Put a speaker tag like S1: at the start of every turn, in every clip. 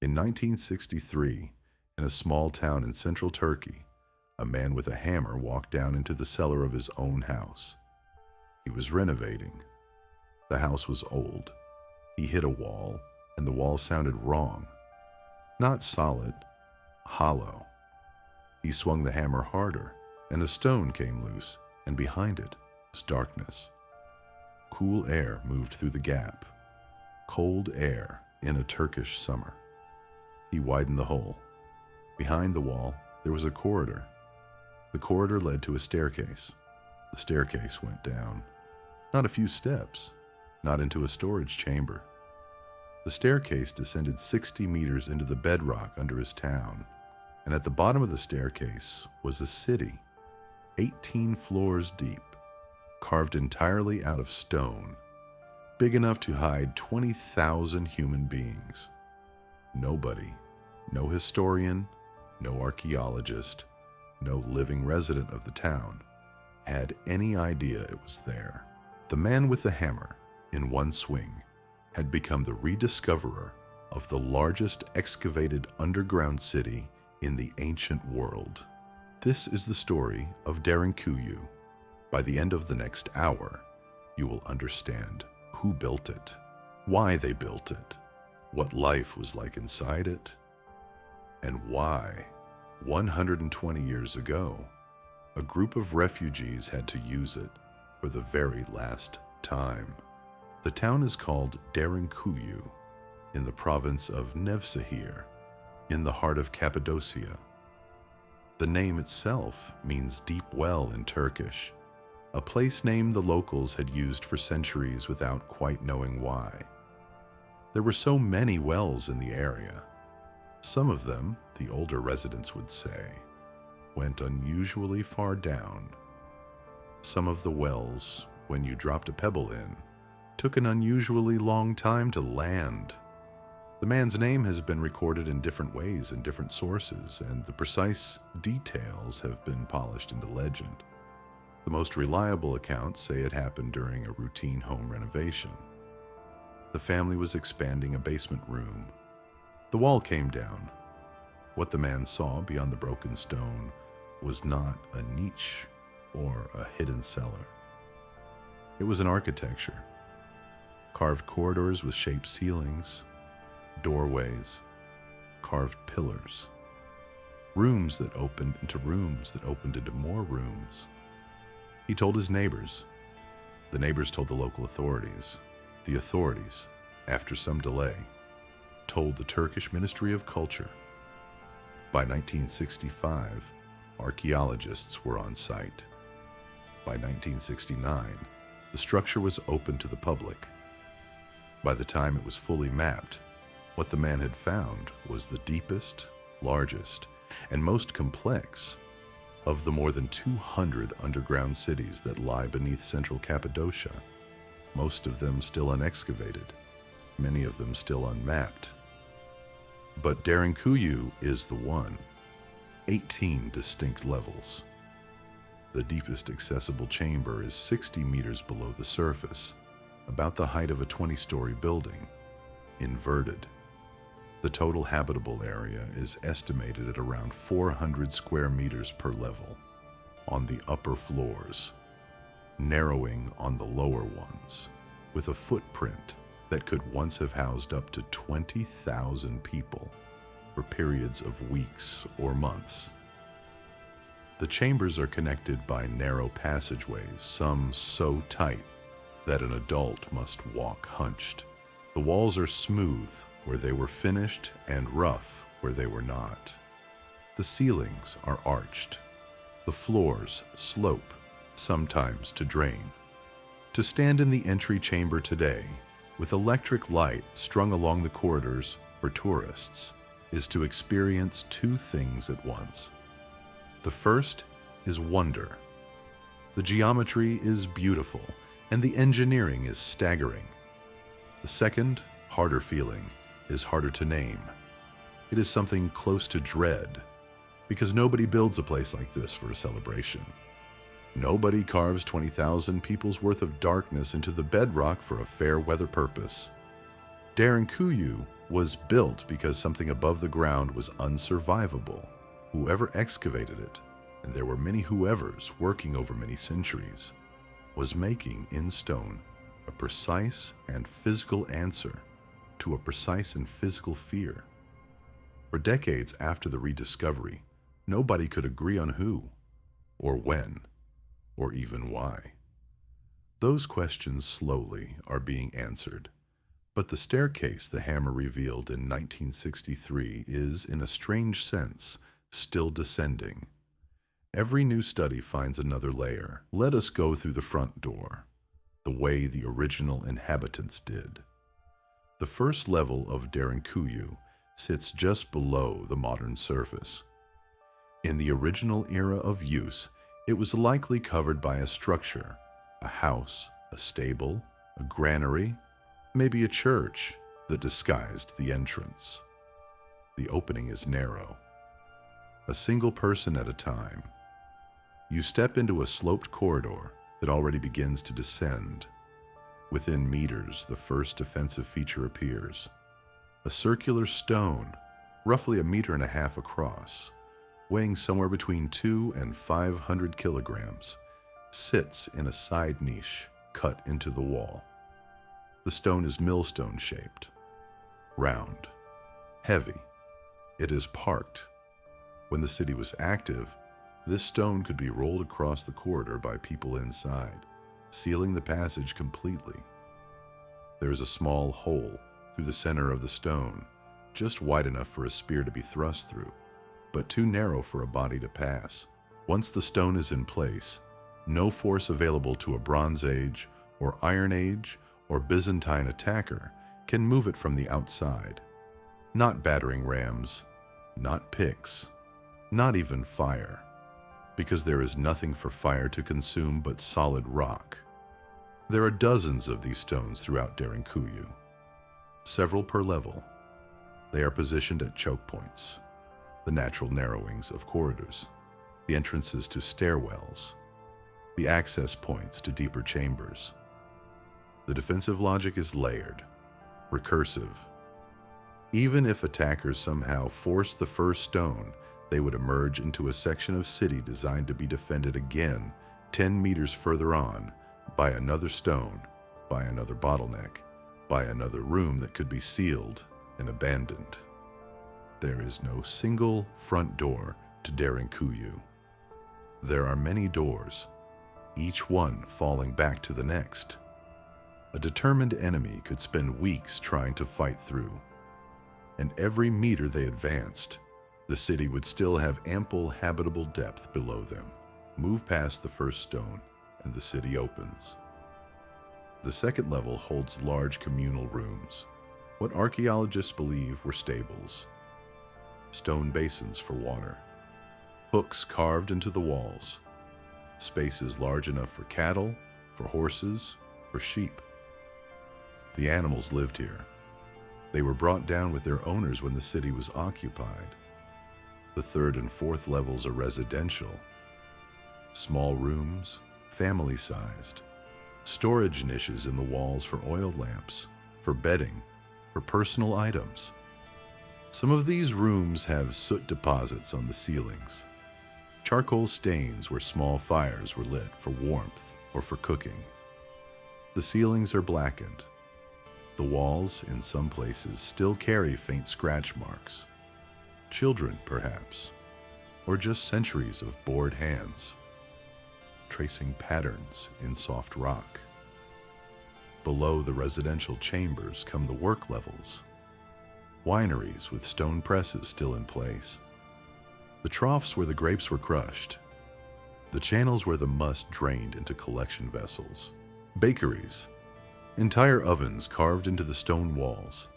S1: In 1963, in a small town in central Turkey, a man with a hammer walked down into the cellar of his own house. He was renovating. The house was old. He hit a wall, and the wall sounded wrong. Not solid, hollow. He swung the hammer harder, and a stone came loose, and behind it was darkness. Cool air moved through the gap. Cold air in a Turkish summer. He widened the hole. Behind the wall, there was a corridor. The corridor led to a staircase. The staircase went down. Not a few steps, not into a storage chamber. The staircase descended 60 meters into the bedrock under his town, and at the bottom of the staircase was a city, 18 floors deep, carved entirely out of stone, big enough to hide 20,000 human beings. Nobody, no historian, no archaeologist, no living resident of the town, had any idea it was there. The man with the hammer, in one swing, had become the rediscoverer of the largest excavated underground city in the ancient world. This is the story of Derinkuyu. By the end of the next hour, you will understand who built it, why they built it, what life was like inside it, and why, 120 years ago, a group of refugees had to use it for the very last time. The town is called Derinkuyu, in the province of Nevşehir, in the heart of Cappadocia. The name itself means deep well in Turkish, a place name the locals had used for centuries without quite knowing why. There were so many wells in the area. Some of them, the older residents would say, went unusually far down. Some of the wells, when you dropped a pebble in, took an unusually long time to land. The man's name has been recorded in different ways in different sources, and the precise details have been polished into legend. The most reliable accounts say it happened during a routine home renovation. The family was expanding a basement room. The wall came down. What the man saw beyond the broken stone was not a niche or a hidden cellar. It was an architecture. Carved corridors with shaped ceilings, doorways, carved pillars, rooms that opened into rooms that opened into more rooms. He told his neighbors. The neighbors told the local authorities. The authorities, after some delay, told the Turkish Ministry of Culture. By 1965, archaeologists were on site. By 1969, the structure was open to the public. By the time it was fully mapped, what the man had found was the deepest, largest, and most complex of the more than 200 underground cities that lie beneath central Cappadocia, most of them still unexcavated, many of them still unmapped. But Derinkuyu is the one. 18 distinct levels. The deepest accessible chamber is 60 meters below the surface, about the height of a 20-story building, inverted. The total habitable area is estimated at around 400 square meters per level on the upper floors, narrowing on the lower ones, with a footprint that could once have housed up to 20,000 people for periods of weeks or months. The chambers are connected by narrow passageways, some so tight that an adult must walk hunched. The walls are smooth where they were finished and rough where they were not. The ceilings are arched. The floors slope, sometimes to drain. To stand in the entry chamber today, with electric light strung along the corridors for tourists, is to experience two things at once. The first is wonder. The geometry is beautiful, and the engineering is staggering. The second, harder feeling, is harder to name. It is something close to dread, because nobody builds a place like this for a celebration. Nobody carves 20,000 people's worth of darkness into the bedrock for a fair weather purpose. Derinkuyu was built because something above the ground was unsurvivable. Whoever excavated it, and there were many whoever's working over many centuries, was making in stone a precise and physical answer to a precise and physical fear. For decades after the rediscovery, nobody could agree on who, or when, or even why. Those questions slowly are being answered, but the staircase the hammer revealed in 1963 is, in a strange sense, still descending. Every new study finds another layer. Let us go through the front door, the way the original inhabitants did. The first level of Derinkuyu sits just below the modern surface. In the original era of use, it was likely covered by a structure, a house, a stable, a granary, maybe a church that disguised the entrance. The opening is narrow, a single person at a time. You step into a sloped corridor that already begins to descend. Within meters, the first defensive feature appears. A circular stone, roughly 1.5 meters across, weighing somewhere between 200 and 500 kilograms, sits in a side niche cut into the wall. The stone is millstone-shaped, round, heavy. It is parked. When the city was active, this stone could be rolled across the corridor by people inside, sealing the passage completely. There is a small hole through the center of the stone, just wide enough for a spear to be thrust through, but too narrow for a body to pass. Once the stone is in place, no force available to a Bronze Age or Iron Age or Byzantine attacker can move it from the outside. Not battering rams, not picks, not even fire, because there is nothing for fire to consume but solid rock. There are dozens of these stones throughout Derinkuyu, several per level. They are positioned at choke points, the natural narrowings of corridors, the entrances to stairwells, the access points to deeper chambers. The defensive logic is layered, recursive. Even if attackers somehow force the first stone, they would emerge into a section of city designed to be defended again 10 meters further on by another stone, by another bottleneck, by another room that could be sealed and abandoned. There is no single front door to Derinkuyu. There are many doors, each one falling back to the next. A determined enemy could spend weeks trying to fight through, and every meter they advanced, the city would still have ample habitable depth below them. Move past the first stone, and the city opens. The second level holds large communal rooms, what archaeologists believe were stables. Stone basins for water, hooks carved into the walls, spaces large enough for cattle, for horses, for sheep. The animals lived here. They were brought down with their owners when the city was occupied. The third and fourth levels are residential. Small rooms, family-sized. Storage niches in the walls for oil lamps, for bedding, for personal items. Some of these rooms have soot deposits on the ceilings, charcoal stains where small fires were lit for warmth or for cooking. The ceilings are blackened. The walls, in some places, still carry faint scratch marks. Children, perhaps, or just centuries of bored hands, tracing patterns in soft rock. Below the residential chambers come the work levels, wineries with stone presses still in place, the troughs where the grapes were crushed, the channels where the must drained into collection vessels, bakeries, entire ovens carved into the stone walls,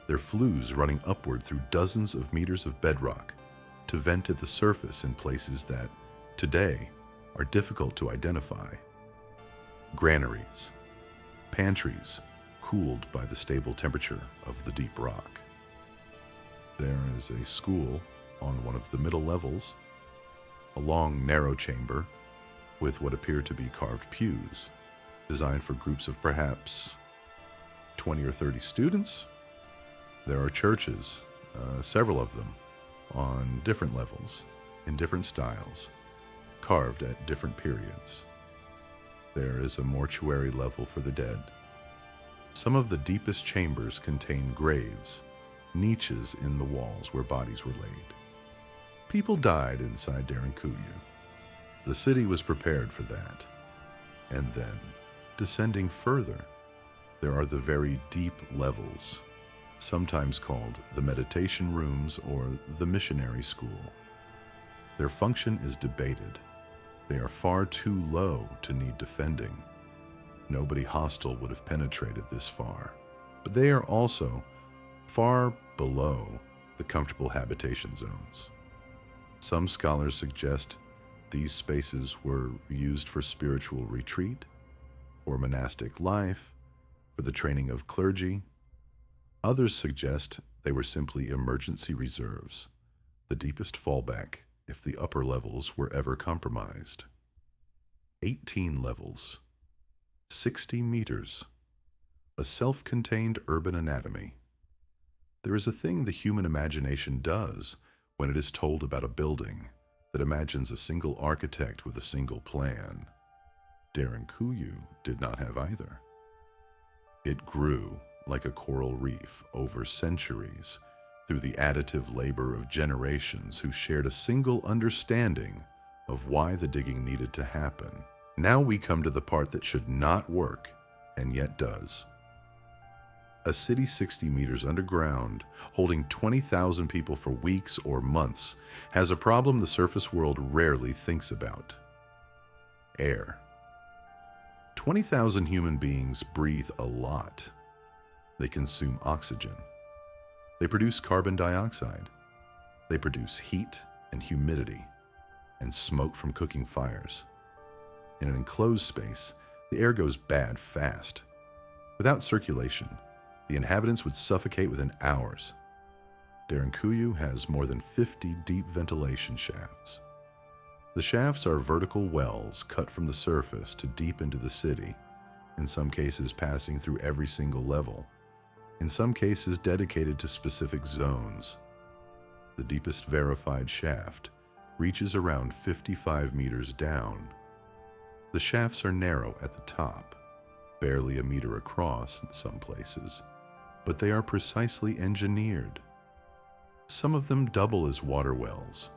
S1: their flues running upward through dozens of meters of bedrock to vent at the surface in places that, today, are difficult to identify. Granaries, pantries cooled by the stable temperature of the deep rock. There is a school on one of the middle levels, a long, narrow chamber with what appear to be carved pews, designed for groups of perhaps 20 or 30 students. There are churches, several of them, on different levels, in different styles, carved at different periods. There is a mortuary level for the dead. Some of the deepest chambers contain graves, niches in the walls where bodies were laid. People died inside Derinkuyu. The city was prepared for that. And then, descending further, there are the very deep levels, sometimes called the meditation rooms or the missionary school. Their function is debated. They are far too low to need defending. Nobody hostile would have penetrated this far. But they are also far below the comfortable habitation zones. Some scholars suggest these spaces were used for spiritual retreat, for monastic life, for the training of clergy. Others suggest they were simply emergency reserves, the deepest fallback if the upper levels were ever compromised. 18 levels, 60 meters, a self-contained urban anatomy. There is a thing the human imagination does when it is told about a building that imagines a single architect with a single plan. Derinkuyu did not have either. It grew like a coral reef over centuries through the additive labor of generations who shared a single understanding of why the digging needed to happen. Now we come to the part that should not work, and yet does. A city 60 meters underground, holding 20,000 people for weeks or months, has a problem the surface world rarely thinks about. Air. 20,000 human beings breathe a lot. They consume oxygen. They produce carbon dioxide. They produce heat and humidity and smoke from cooking fires. In an enclosed space, the air goes bad fast. Without circulation, the inhabitants would suffocate within hours. Derinkuyu has more than 50 deep ventilation shafts. The shafts are vertical wells cut from the surface to deep into the city, in some cases passing through every single level, in some cases dedicated to specific zones. The deepest verified shaft reaches around 55 meters down. The shafts are narrow at the top, barely a meter across in some places, but they are precisely engineered. Some of them double as water wells,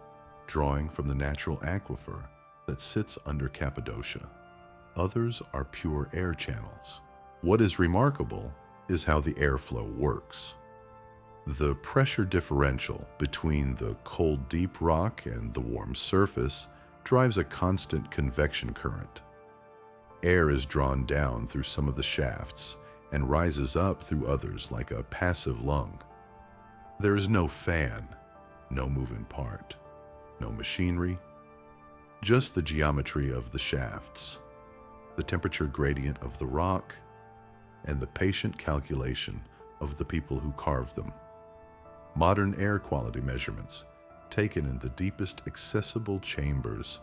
S1: drawing from the natural aquifer that sits under Cappadocia. Others are pure air channels. What is remarkable is how the airflow works. The pressure differential between the cold deep rock and the warm surface drives a constant convection current. Air is drawn down through some of the shafts and rises up through others like a passive lung. There is no fan, no moving part, no machinery, just the geometry of the shafts, the temperature gradient of the rock, and the patient calculation of the people who carved them. Modern air quality measurements, taken in the deepest accessible chambers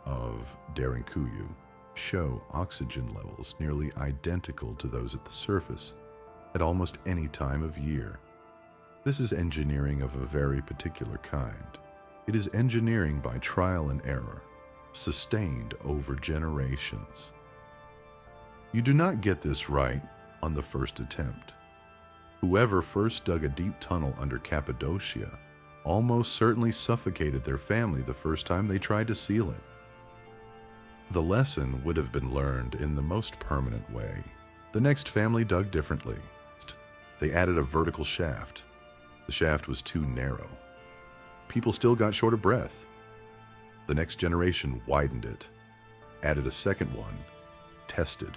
S1: of Derinkuyu, show oxygen levels nearly identical to those at the surface at almost any time of year. This is engineering of a very particular kind. It is engineering by trial and error, sustained over generations. You do not get this right on the first attempt. Whoever first dug a deep tunnel under Cappadocia almost certainly suffocated their family the first time they tried to seal it. The lesson would have been learned in the most permanent way. The next family dug differently. They added a vertical shaft. The shaft was too narrow. People still got short of breath. The next generation widened it, added a second one, tested,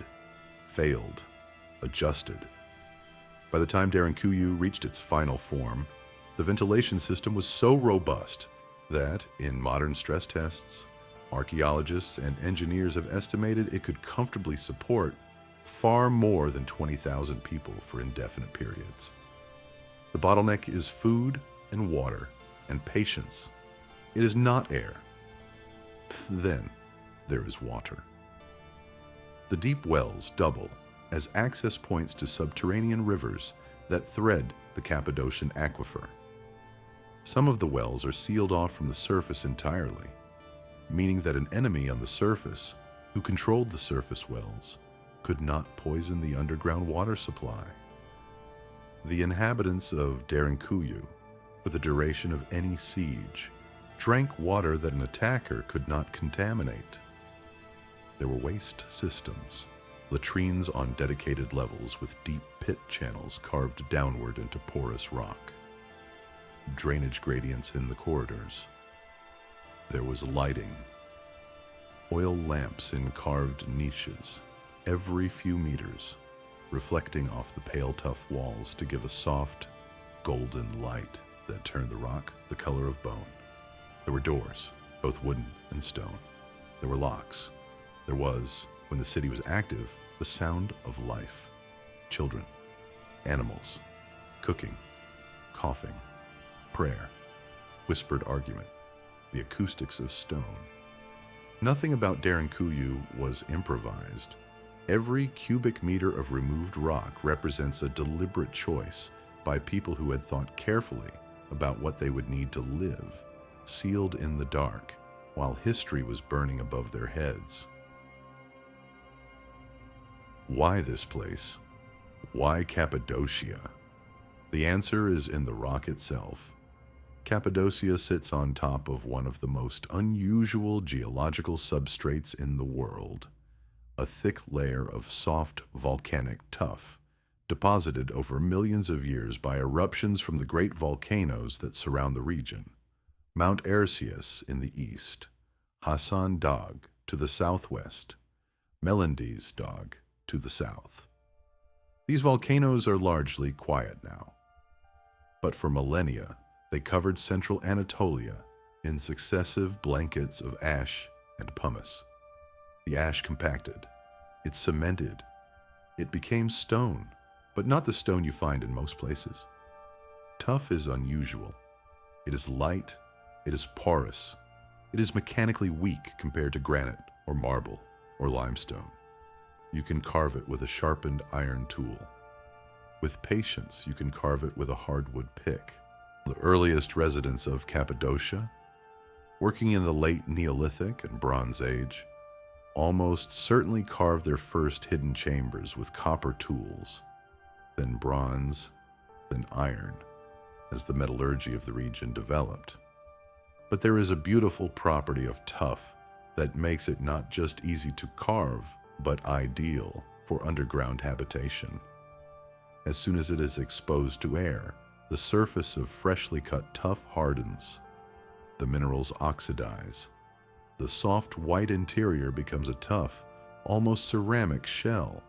S1: failed, adjusted. By the time Derinkuyu reached its final form, the ventilation system was so robust that, in modern stress tests, archaeologists and engineers have estimated it could comfortably support far more than 20,000 people for indefinite periods. The bottleneck is food and water and patience. It is not air. Then there is water. The deep wells double as access points to subterranean rivers that thread the Cappadocian Aquifer. Some of the wells are sealed off from the surface entirely, meaning that an enemy on the surface who controlled the surface wells could not poison the underground water supply. The inhabitants of Derinkuyu, for the duration of any siege, drank water that an attacker could not contaminate. There were waste systems, latrines on dedicated levels with deep pit channels carved downward into porous rock, drainage gradients in the corridors. There was lighting, oil lamps in carved niches, every few meters, reflecting off the pale tough walls to give a soft, golden light that turned the rock the color of bone. There were doors, both wooden and stone. There were locks. There was, when the city was active, the sound of life. Children, animals, cooking, coughing, prayer, whispered argument, the acoustics of stone. Nothing about Derinkuyu was improvised. Every cubic meter of removed rock represents a deliberate choice by people who had thought carefully about what they would need to live, sealed in the dark, while history was burning above their heads. Why this place? Why Cappadocia? The answer is in the rock itself. Cappadocia sits on top of one of the most unusual geological substrates in the world, a thick layer of soft volcanic tuff, deposited over millions of years by eruptions from the great volcanoes that surround the region. Mount Erciyes in the east, Hasan Dağ to the southwest, Melendiz Dağ to the south. These volcanoes are largely quiet now, but for millennia they covered central Anatolia in successive blankets of ash and pumice. The ash compacted, it cemented, it became stone, but not the stone you find in most places. Tuff is unusual. It is light, it is porous, it is mechanically weak compared to granite or marble or limestone. You can carve it with a sharpened iron tool. With patience, you can carve it with a hardwood pick. The earliest residents of Cappadocia, working in the late Neolithic and Bronze Age, almost certainly carved their first hidden chambers with copper tools, then bronze, then iron, as the metallurgy of the region developed. But there is a beautiful property of tuff that makes it not just easy to carve, but ideal for underground habitation. As soon as it is exposed to air, the surface of freshly cut tuff hardens. The minerals oxidize. The soft white interior becomes a tough, almost ceramic shell.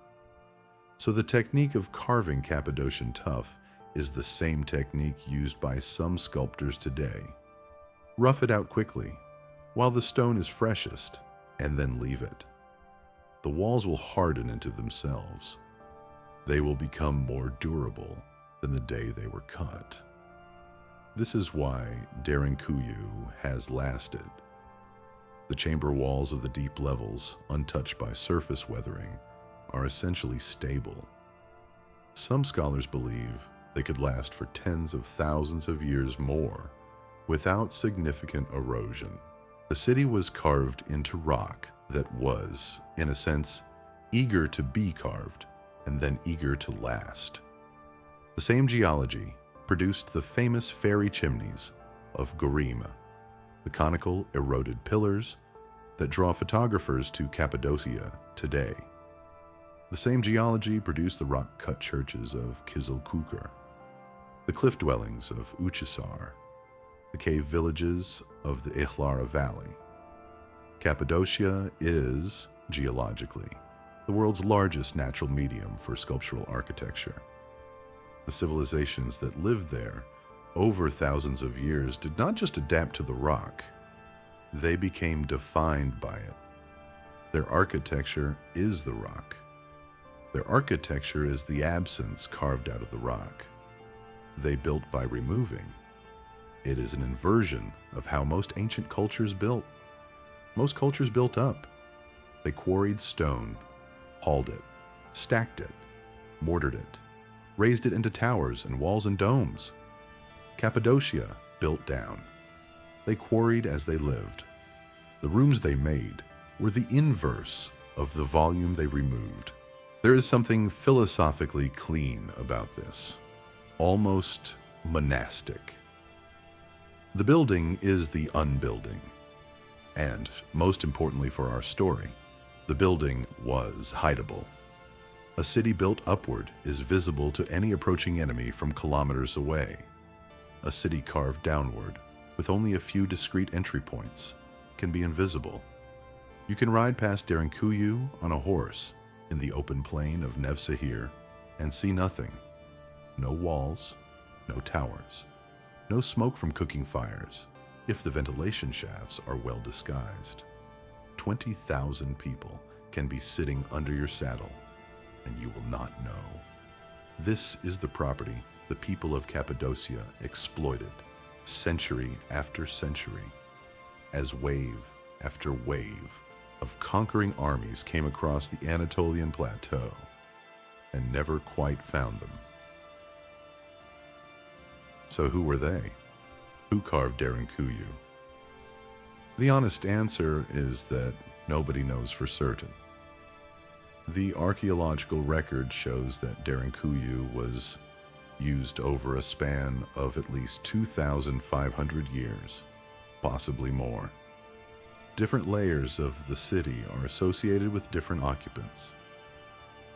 S1: So the technique of carving Cappadocian tuff is the same technique used by some sculptors today. Rough it out quickly, while the stone is freshest, and then leave it. The walls will harden into themselves. They will become more durable than the day they were cut. This is why Derinkuyu has lasted. The chamber walls of the deep levels, untouched by surface weathering, are essentially stable. Some scholars believe they could last for tens of thousands of years more without significant erosion. The city was carved into rock that was, in a sense, eager to be carved and then eager to last. The same geology produced the famous fairy chimneys of Göreme, the conical eroded pillars that draw photographers to Cappadocia today. The same geology produced the rock-cut churches of Kızılkukur, the cliff dwellings of Uçhisar, the cave villages of the Ihlara Valley. Cappadocia is, geologically, the world's largest natural medium for sculptural architecture. The civilizations that lived there over thousands of years did not just adapt to the rock, they became defined by it. Their architecture is the rock. Their architecture is the absence carved out of the rock. They built by removing. It is an inversion of how most ancient cultures built. Most cultures built up. They quarried stone, hauled it, stacked it, mortared it, raised it into towers and walls and domes. Cappadocia built down. They quarried as they lived. The rooms they made were the inverse of the volume they removed. There is something philosophically clean about this, almost monastic. The building is the unbuilding. And, most importantly for our story, the building was hideable. A city built upward is visible to any approaching enemy from kilometers away. A city carved downward, with only a few discrete entry points, can be invisible. You can ride past Derinkuyu on a horse in the open plain of Nevşehir and see nothing. No walls, no towers, no smoke from cooking fires, if the ventilation shafts are well disguised. 20,000 people can be sitting under your saddle, and you will not know. This is the property the people of Cappadocia exploited century after century, as wave after wave of conquering armies came across the Anatolian plateau and never quite found them. So who were they? Who carved Derinkuyu? The honest answer is that nobody knows for certain. The archaeological record shows that Derinkuyu was used over a span of at least 2,500 years, possibly more. Different layers of the city are associated with different occupants.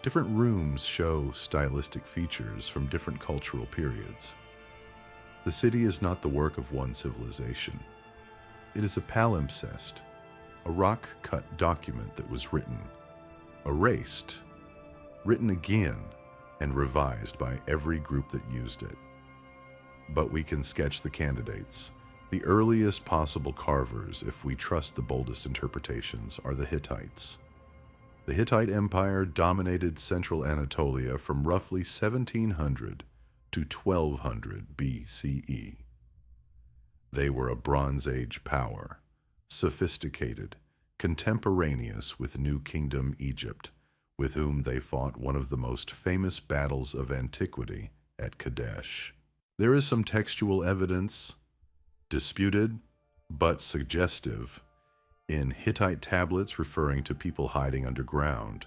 S1: Different rooms show stylistic features from different cultural periods. The city is not the work of one civilization. It is a palimpsest, a rock-cut document that was written, erased, written again, and revised by every group that used it. But we can sketch the candidates. The earliest possible carvers, if we trust the boldest interpretations, are the Hittites. The Hittite Empire dominated central Anatolia from roughly 1700 to 1200 BCE. They were a Bronze Age power, sophisticated, contemporaneous with New Kingdom Egypt, with whom they fought one of the most famous battles of antiquity at Kadesh. There is some textual evidence, disputed but suggestive, in Hittite tablets referring to people hiding underground.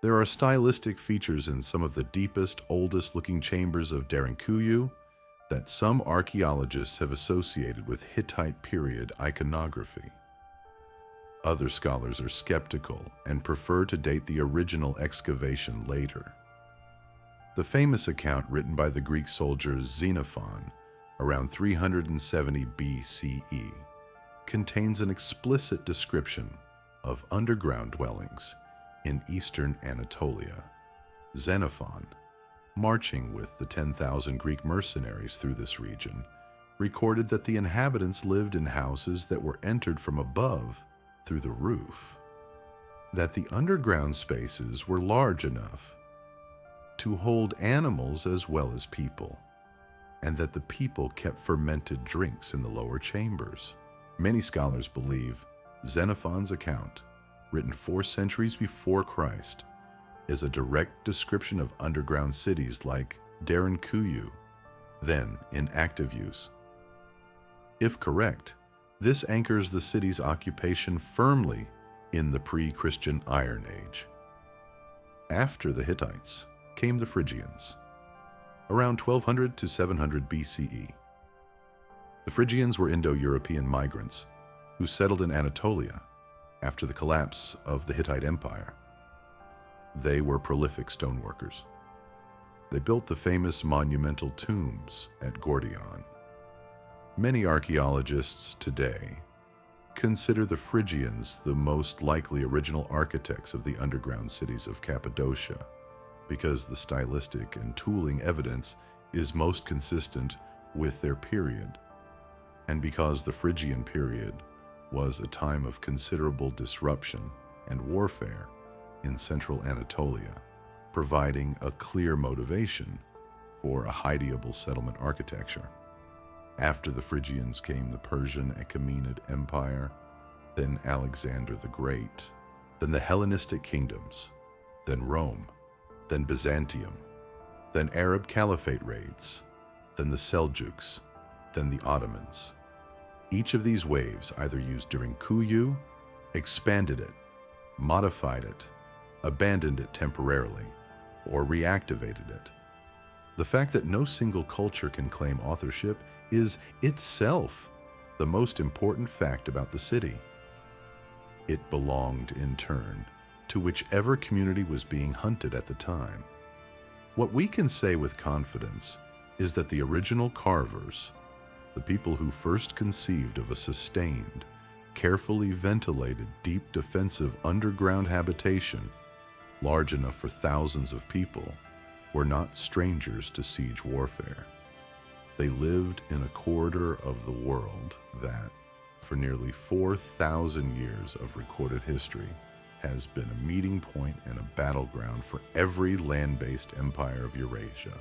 S1: There are stylistic features in some of the deepest, oldest-looking chambers of Derinkuyu that some archaeologists have associated with Hittite period iconography. Other scholars are skeptical and prefer to date the original excavation later. The famous account written by the Greek soldier Xenophon around 370 BCE contains an explicit description of underground dwellings in eastern Anatolia. Xenophon, marching with the 10,000 Greek mercenaries through this region, recorded that the inhabitants lived in houses that were entered from above through the roof, that the underground spaces were large enough to hold animals as well as people, and that the people kept fermented drinks in the lower chambers. Many scholars believe Xenophon's account, written 4 centuries before Christ, is a direct description of underground cities like Derinkuyu, then in active use. If correct, this anchors the city's occupation firmly in the pre-Christian Iron Age. After the Hittites came the Phrygians, around 1200 to 700 BCE. The Phrygians were Indo-European migrants who settled in Anatolia after the collapse of the Hittite Empire. They were prolific stoneworkers. They built the famous monumental tombs at Gordion. Many archaeologists today consider the Phrygians the most likely original architects of the underground cities of Cappadocia, because the stylistic and tooling evidence is most consistent with their period, and because the Phrygian period was a time of considerable disruption and warfare in central Anatolia, providing a clear motivation for a Hittite settlement architecture. After the Phrygians came the Persian Achaemenid Empire, then Alexander the Great, then the Hellenistic kingdoms, then Rome, then Byzantium, then Arab Caliphate raids, then the Seljuks, then the Ottomans. Each of these waves either used Derinkuyu, expanded it, modified it, abandoned it temporarily, or reactivated it. The fact that no single culture can claim authorship is itself the most important fact about the city. It belonged, in turn, to whichever community was being hunted at the time. What we can say with confidence is that the original carvers, the people who first conceived of a sustained, carefully ventilated, deep defensive underground habitation, large enough for thousands of people, were not strangers to siege warfare. They lived in a corridor of the world that, for nearly 4,000 years of recorded history, has been a meeting point and a battleground for every land-based empire of Eurasia.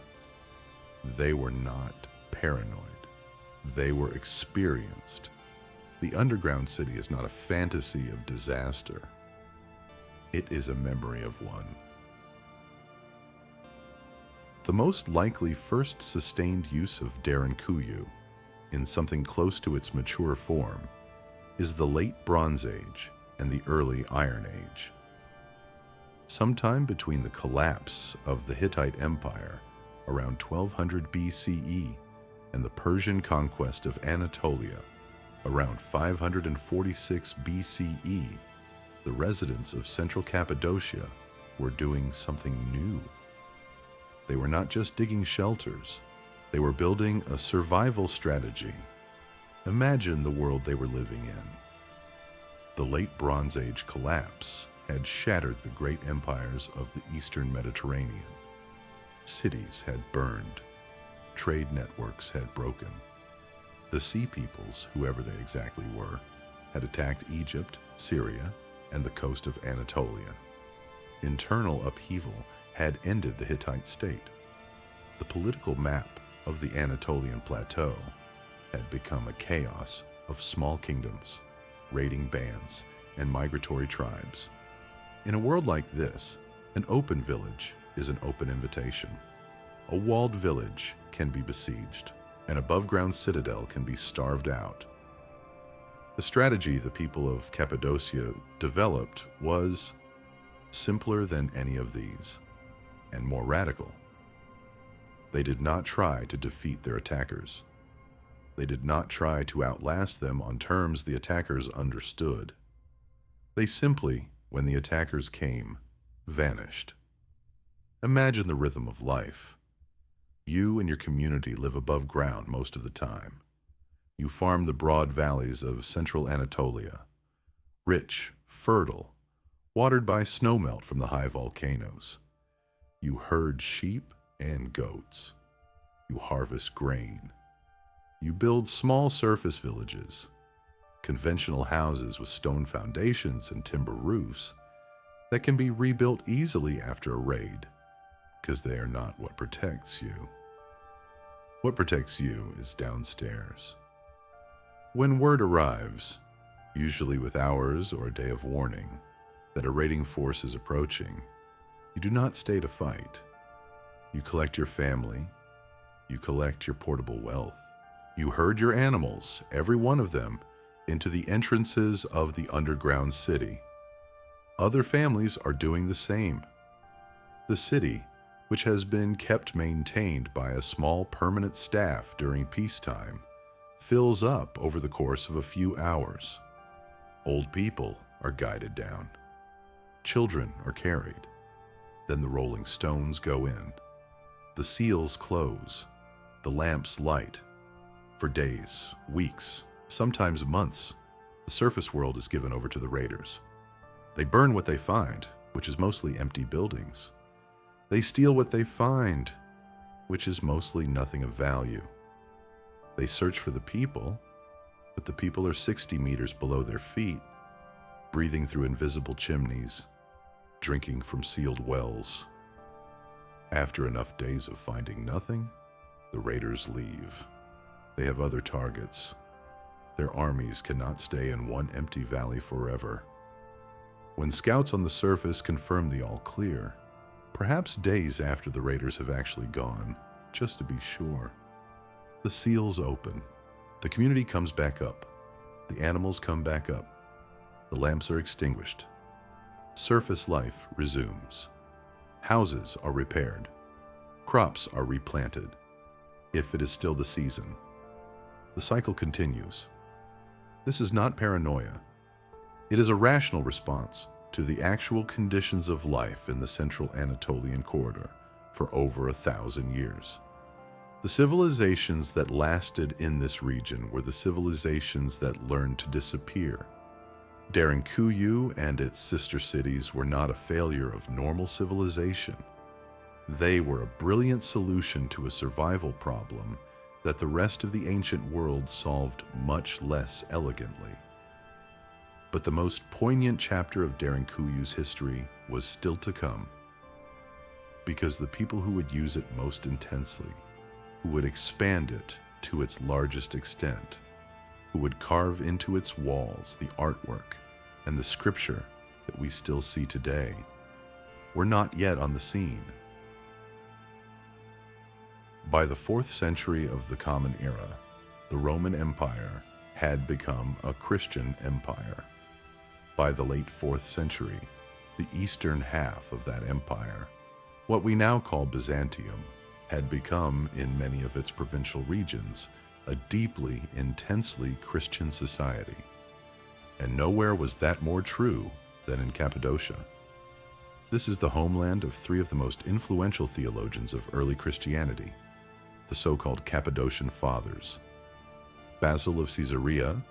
S1: They were not paranoid. They were experienced. The underground city is not a fantasy of disaster. It is a memory of one. The most likely first sustained use of Derinkuyu, in something close to its mature form, is the late Bronze Age and the early Iron Age. Sometime between the collapse of the Hittite Empire around 1200 BCE and the Persian conquest of Anatolia around 546 BCE, the residents of central Cappadocia were doing something new. They were not just digging shelters, they were building a survival strategy. Imagine the world they were living in. The late Bronze Age collapse had shattered the great empires of the Eastern Mediterranean. Cities had burned. Trade networks had broken. The Sea Peoples, whoever they exactly were, had attacked Egypt, Syria, and the coast of Anatolia. Internal upheaval had ended the Hittite state. The political map of the Anatolian plateau had become a chaos of small kingdoms, raiding bands, and migratory tribes. In a world like this, an open village is an open invitation. A walled village can be besieged. An above-ground citadel can be starved out. The strategy the people of Cappadocia developed was simpler than any of these, and more radical. They did not try to defeat their attackers. They did not try to outlast them on terms the attackers understood. They simply, when the attackers came, vanished. Imagine the rhythm of life. You and your community live above ground most of the time. You farm the broad valleys of central Anatolia, rich, fertile, watered by snowmelt from the high volcanoes. You herd sheep and goats. You harvest grain. You build small surface villages, conventional houses with stone foundations and timber roofs that can be rebuilt easily after a raid, because they are not what protects you. What protects you is downstairs. When word arrives, usually with hours or a day of warning, that a raiding force is approaching, you do not stay to fight. You collect your family. You collect your portable wealth. You herd your animals, every one of them, into the entrances of the underground city. Other families are doing the same. The city, which has been kept maintained by a small permanent staff during peacetime, fills up over the course of a few hours. Old people are guided down. Children are carried. Then the rolling stones go in. The seals close. The lamps light. For days, weeks, sometimes months, the surface world is given over to the raiders. They burn what they find, which is mostly empty buildings. They steal what they find, which is mostly nothing of value. They search for the people, but the people are 60 meters below their feet, breathing through invisible chimneys, drinking from sealed wells. After enough days of finding nothing, the raiders leave. They have other targets. Their armies cannot stay in one empty valley forever. When scouts on the surface confirm the all clear, perhaps days after the raiders have actually gone, just to be sure. The seals open. The community comes back up. The animals come back up. The lamps are extinguished. Surface life resumes. Houses are repaired. Crops are replanted, if it is still the season. The cycle continues. This is not paranoia. It is a rational response to the actual conditions of life in the central Anatolian corridor for over 1,000 years. The civilizations that lasted in this region were the civilizations that learned to disappear. Derinkuyu and its sister cities were not a failure of normal civilization. They were a brilliant solution to a survival problem that the rest of the ancient world solved much less elegantly. But the most poignant chapter of Derinkuyu's history was still to come, because the people who would use it most intensely, who would expand it to its largest extent, who would carve into its walls the artwork and the scripture that we still see today, were not yet on the scene. By the 4th century of the Common Era, the Roman Empire had become a Christian empire. By the late 4th century, the eastern half of that empire, what we now call Byzantium, had become, in many of its provincial regions, a deeply, intensely Christian society. And nowhere was that more true than in Cappadocia. This is the homeland of 3 of the most influential theologians of early Christianity, the so-called Cappadocian Fathers: Basil of Caesarea,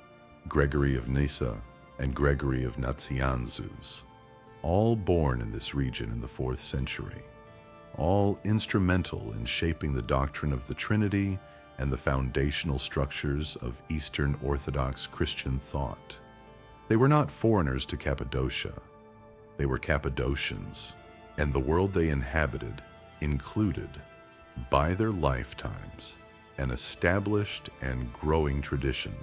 S1: Gregory of Nyssa, and Gregory of Nazianzus, all born in this region in the 4th century, all instrumental in shaping the doctrine of the Trinity and the foundational structures of Eastern Orthodox Christian thought. They were not foreigners to Cappadocia. They were Cappadocians, and the world they inhabited included, by their lifetimes, an established and growing tradition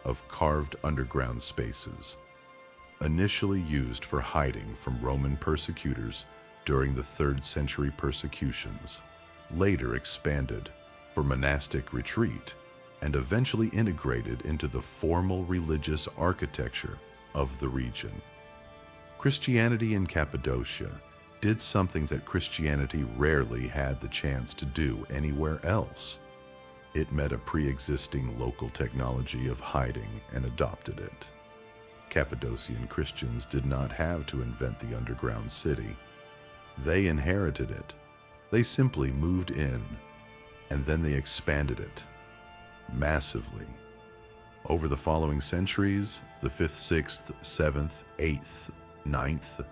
S1: of carved underground spaces, initially used for hiding from Roman persecutors during the 3rd century persecutions, later expanded for monastic retreat, and eventually integrated into the formal religious architecture of the region. Christianity in Cappadocia did something that Christianity rarely had the chance to do anywhere else. It met a pre-existing local technology of hiding and adopted it. Cappadocian Christians did not have to invent the underground city. They inherited it. They simply moved in, and then they expanded it massively. Over the following centuries, the 5th, 6th, 7th, 8th, 9th,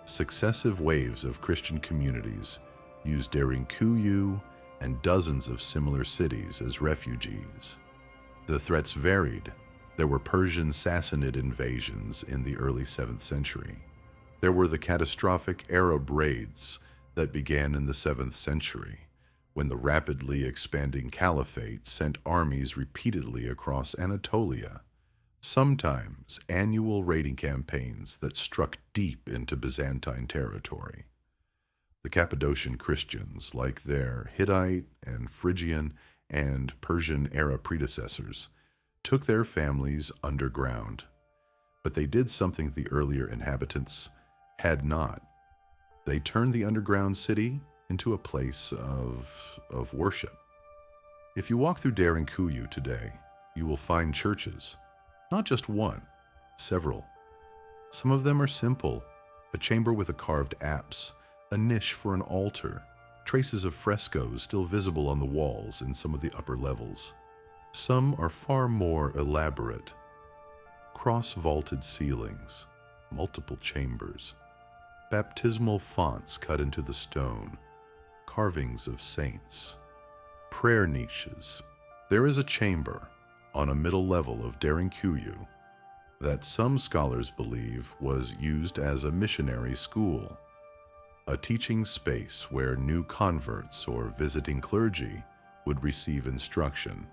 S1: successive waves of Christian communities used Derinkuyu and dozens of similar cities as refugees. The threats varied. There were Persian Sassanid invasions in the early 7th century. There were the catastrophic Arab raids that began in the 7th century, when the rapidly expanding caliphate sent armies repeatedly across Anatolia, sometimes annual raiding campaigns that struck deep into Byzantine territory. The Cappadocian Christians, like their Hittite and Phrygian and Persian era predecessors, took their families underground, but they did something the earlier inhabitants had not. They turned the underground city into a place of worship. If you walk through Derinkuyu today, you will find churches. Not just one, several. Some of them are simple: a chamber with a carved apse, a niche for an altar, traces of frescoes still visible on the walls in some of the upper levels. Some are far more elaborate: cross-vaulted ceilings, multiple chambers, baptismal fonts cut into the stone, carvings of saints, prayer niches. There is a chamber on a middle level of Derinkuyu that some scholars believe was used as a missionary school, a teaching space where new converts or visiting clergy would receive instruction.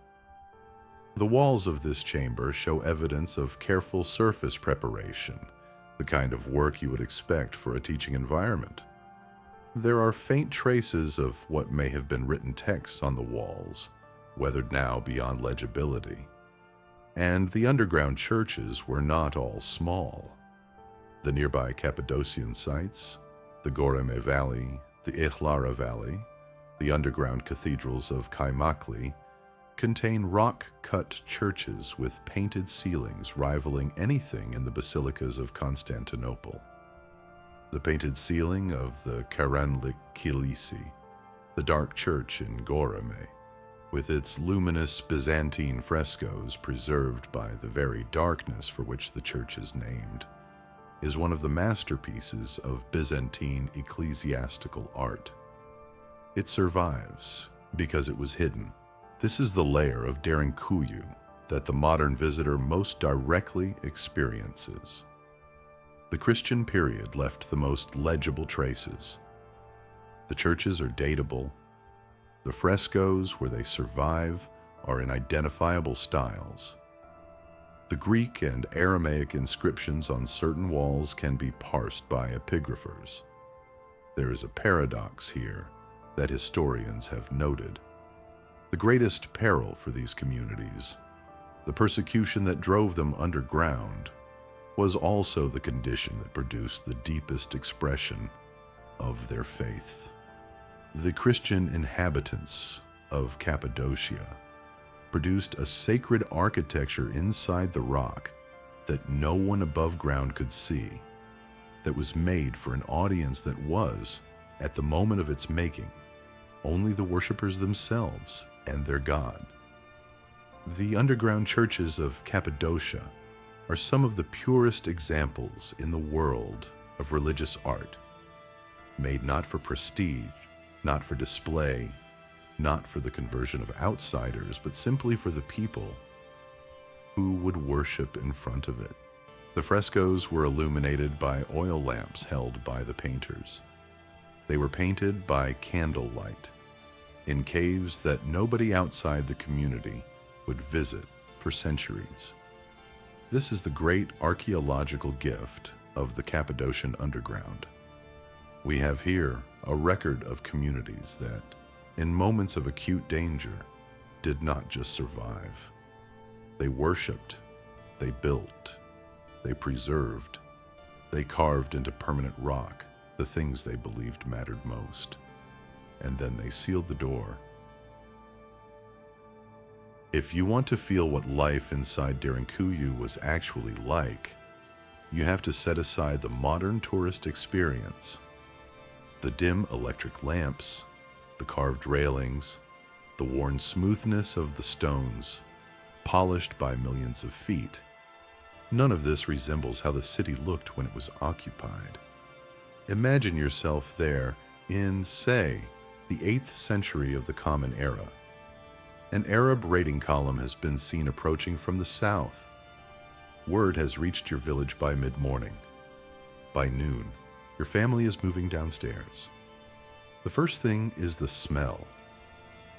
S1: The walls of this chamber show evidence of careful surface preparation, the kind of work you would expect for a teaching environment. There are faint traces of what may have been written texts on the walls, weathered now beyond legibility. And the underground churches were not all small. The nearby Cappadocian sites, the Goreme Valley, the Ihlara Valley, the underground cathedrals of Kaymaklı, contain rock-cut churches with painted ceilings rivaling anything in the basilicas of Constantinople. The painted ceiling of the Karanlık Kilisi, the dark church in Goreme, with its luminous Byzantine frescoes preserved by the very darkness for which the church is named, is one of the masterpieces of Byzantine ecclesiastical art. It survives because it was hidden. This is the layer of Derinkuyu that the modern visitor most directly experiences. The Christian period left the most legible traces. The churches are datable. The frescoes, where they survive, are in identifiable styles. The Greek and Aramaic inscriptions on certain walls can be parsed by epigraphers. There is a paradox here that historians have noted. The greatest peril for these communities, the persecution that drove them underground, was also the condition that produced the deepest expression of their faith. The Christian inhabitants of Cappadocia produced a sacred architecture inside the rock that no one above ground could see, that was made for an audience that was, at the moment of its making, only the worshippers themselves and their God. The underground churches of Cappadocia are some of the purest examples in the world of religious art, made not for prestige, not for display, not for the conversion of outsiders, but simply for the people who would worship in front of it. The frescoes were illuminated by oil lamps held by the painters. They were painted by candlelight in caves that nobody outside the community would visit for centuries. This is the great archaeological gift of the Cappadocian underground. We have here a record of communities that, in moments of acute danger, did not just survive. They worshipped, they built, they preserved, they carved into permanent rock the things they believed mattered most, and then they sealed the door. If you want to feel what life inside Derinkuyu was actually like, you have to set aside the modern tourist experience. The dim electric lamps, the carved railings, the worn smoothness of the stones, polished by millions of feet. None of this resembles how the city looked when it was occupied. Imagine yourself there in, say, the 8th century of the Common Era. An Arab raiding column has been seen approaching from the south. Word has reached your village by mid-morning. By noon, your family is moving downstairs. The first thing is the smell.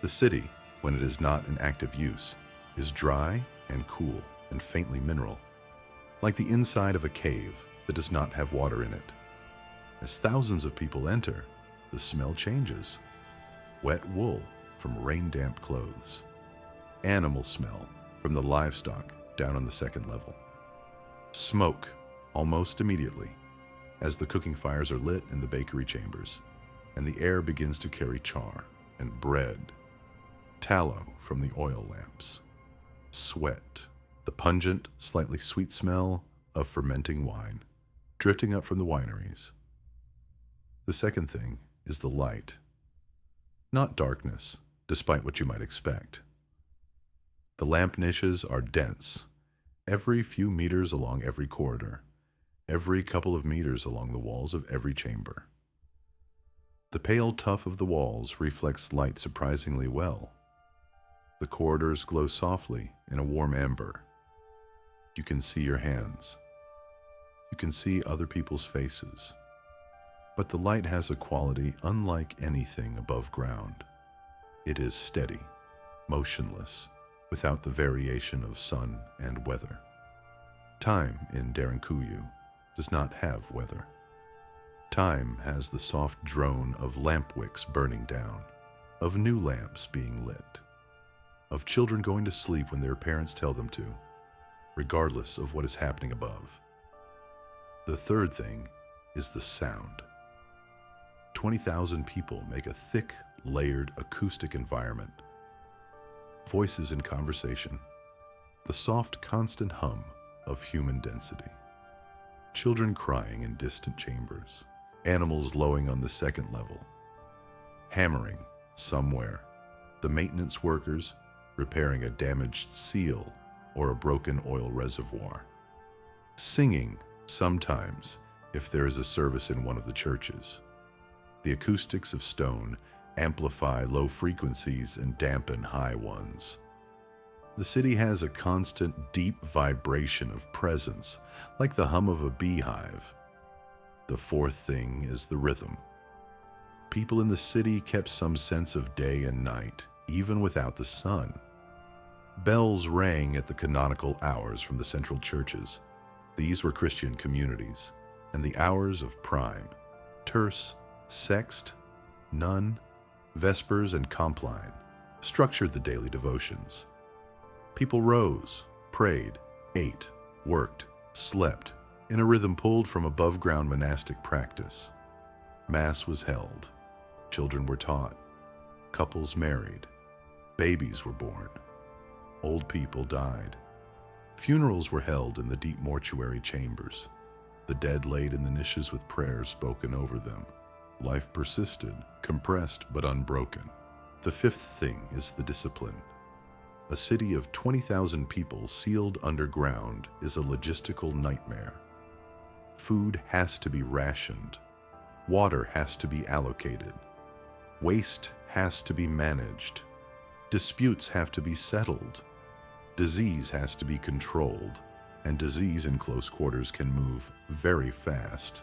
S1: The city, when it is not in active use, is dry and cool and faintly mineral, like the inside of a cave that does not have water in it. As thousands of people enter, the smell changes. Wet wool from rain-damp clothes. Animal smell from the livestock down on the second level. Smoke almost immediately as the cooking fires are lit in the bakery chambers and the air begins to carry char and bread. Tallow from the oil lamps. Sweat, the pungent, slightly sweet smell of fermenting wine drifting up from the wineries. The second thing is the light. Not darkness, despite what you might expect. The lamp niches are dense, every few meters along every corridor, every couple of meters along the walls of every chamber. The pale tuff of the walls reflects light surprisingly well. The corridors glow softly in a warm amber. You can see your hands. You can see other people's faces. But the light has a quality unlike anything above ground. It is steady, motionless, without the variation of sun and weather. Time in Derinkuyu does not have weather. Time has the soft drone of lamp wicks burning down, of new lamps being lit, of children going to sleep when their parents tell them to, regardless of what is happening above. The third thing is the sound. 20,000 people make a thick, layered acoustic environment. Voices in conversation, the soft, constant hum of human density. Children crying in distant chambers, animals lowing on the second level. Hammering somewhere, the maintenance workers repairing a damaged seal or a broken oil reservoir. Singing sometimes if there is a service in one of the churches. The acoustics of stone amplify low frequencies and dampen high ones. The city has a constant, deep vibration of presence, like the hum of a beehive. The fourth thing is the rhythm. People in the city kept some sense of day and night, even without the sun. Bells rang at the canonical hours from the central churches. These were Christian communities, and the hours of prime, terce, sext, none, vespers, and compline structured the daily devotions. People rose, prayed, ate, worked, slept, in a rhythm pulled from above-ground monastic practice. Mass was held, children were taught, couples married, babies were born, old people died. Funerals were held in the deep mortuary chambers, the dead laid in the niches with prayers spoken over them. Life persisted, compressed but unbroken. The fifth thing is the discipline. A city of 20,000 people sealed underground is a logistical nightmare. Food has to be rationed. Water has to be allocated. Waste has to be managed. Disputes have to be settled. Disease has to be controlled, and disease in close quarters can move very fast.